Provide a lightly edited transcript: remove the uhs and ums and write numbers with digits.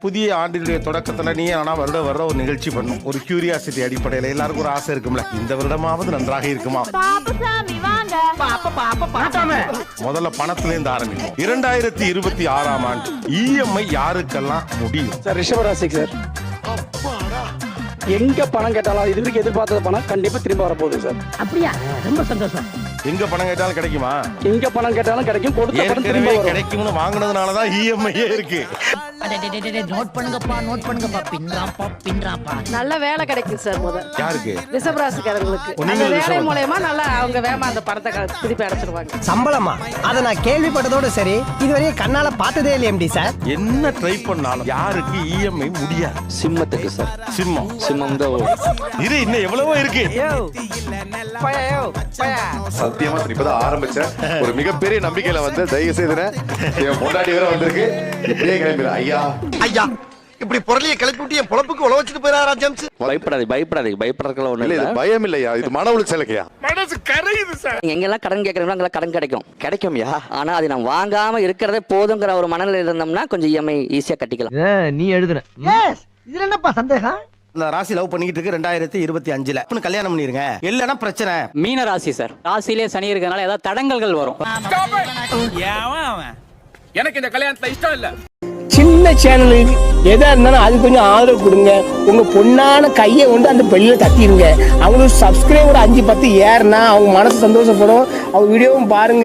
புதிய ஆண்டினுடைய தொடக்கத்துல நீ ஆனா வருட ஒரு நிகழ்ச்சி பண்ணும் ஒரு கியூரியாசிட்டி அடிப்படையில எல்லாருக்கும் ஒரு ஆசை இருக்கும்ல இந்த வருடமாவது நன்றாக இருக்குமா முதல்ல பணத்துல இருந்து ஆரம்பிக்கும் 2026ஆம் ஆண்டு இஎம்ஐ யாருக்கெல்லாம் முடியும் சார் ரிஷபராசிக்கு சார் எங்க பணம் கேட்டாலும் இது வரைக்கும் எதிர்பார்த்த பணம் கண்டிப்பா திரும்ப வரப்போகுது சார். அப்படியா? ரொம்ப சந்தோஷம். எங்க பணம் கேட்டாலும் கிடைக்குமா? எங்க பணம் கேட்டாலும் கிடைக்கும், கொடுத்த பணம் திரும்ப ஏற்கனவே வரும். கிடைக்கும்னு வாங்குனதுனாலதான் இஎம்ஐயே இருக்கு. நோட் பண்ணுங்கப்பா பின்றாப்பா. நல்ல வேலை கிடைக்கும் சார். யாருக்கு? ரிஷபராசிக்காரங்களுக்கு அந்த வேலை மூலமா நல்லா அவங்க வேகமா அந்த பணத்தை திருப்பி அடைச்சிருவாங்க. சம்பளமா? அத நான் கேள்விப்பட்டதோட சரி, இதுவரையும் கண்ணால பார்த்ததே இல்லை எம்டி சார். என்ன ட்ரை பண்ணாலும் யாருக்கு இஎம்ஐ முடியாது? சிம்மத்துக்கு சார். சிம்மம் தான் இது இன்னும் எவ்வளவோ இருக்கு. சத்தியமா இப்பதான் ஆரம்பிச்சேன். ஒரு மிகப்பெரிய நம்பிக்கையில வந்து தயவு செய்து என் பொண்டாட்டி வேற வந்திருக்கு. இப்படியே கிளம்பிடு ஐயா ஐயா, இப்படி பொருளிய கிளப்பி விட்டு என் பொழப்புக்கு உழ வச்சுட்டு போயிடாரா ஜம்ஸ். பயப்படுறதுக்கு ஒண்ணு இல்ல, இது பயம் இல்லையா, இது மன உளைச்சலுக்கையா. எங்கெல்லாம் கடன் கேட்கறோம் அங்கெல்லாம் கடன் கிடைக்கும்யா. ஆனா அது நம்ம வாங்காம இருக்கிறதே போதுங்கிற ஒரு மனநிலை இருந்தோம்னா கொஞ்சம் இஎம்ஐ ஈஸியா கட்டிக்கலாம். நீ எழுதுன இதுல என்னப்பா சந்தேகம்? இந்த ராசி லவ் பண்ணிக்கிட்டு இருக்கு 2025ல கல்யாணம் பண்ணிருங்க. இல்லன்னா பிரச்சனை. மீன ராசி சார், ராசியிலே சனி இருக்கிறதுனால ஏதாவது தடங்கல்கள் வரும். எனக்கு இந்த கல்யாணத்துல இஷ்டம் இல்ல. சின்ன சேனலுக்கு எதா இருந்தாலும் அது கொஞ்சம் ஆதரவு கொடுங்க. உங்க பொண்ணான கையை கொண்டு அந்த பெல்லில தட்டிடுங்க. அவங்களுக்கு சப்ஸ்கிரைபர் 5-10 ஏறுனா அவங்க மனசு சந்தோஷப்படும். அவங்க வீடியோவும் பாருங்க.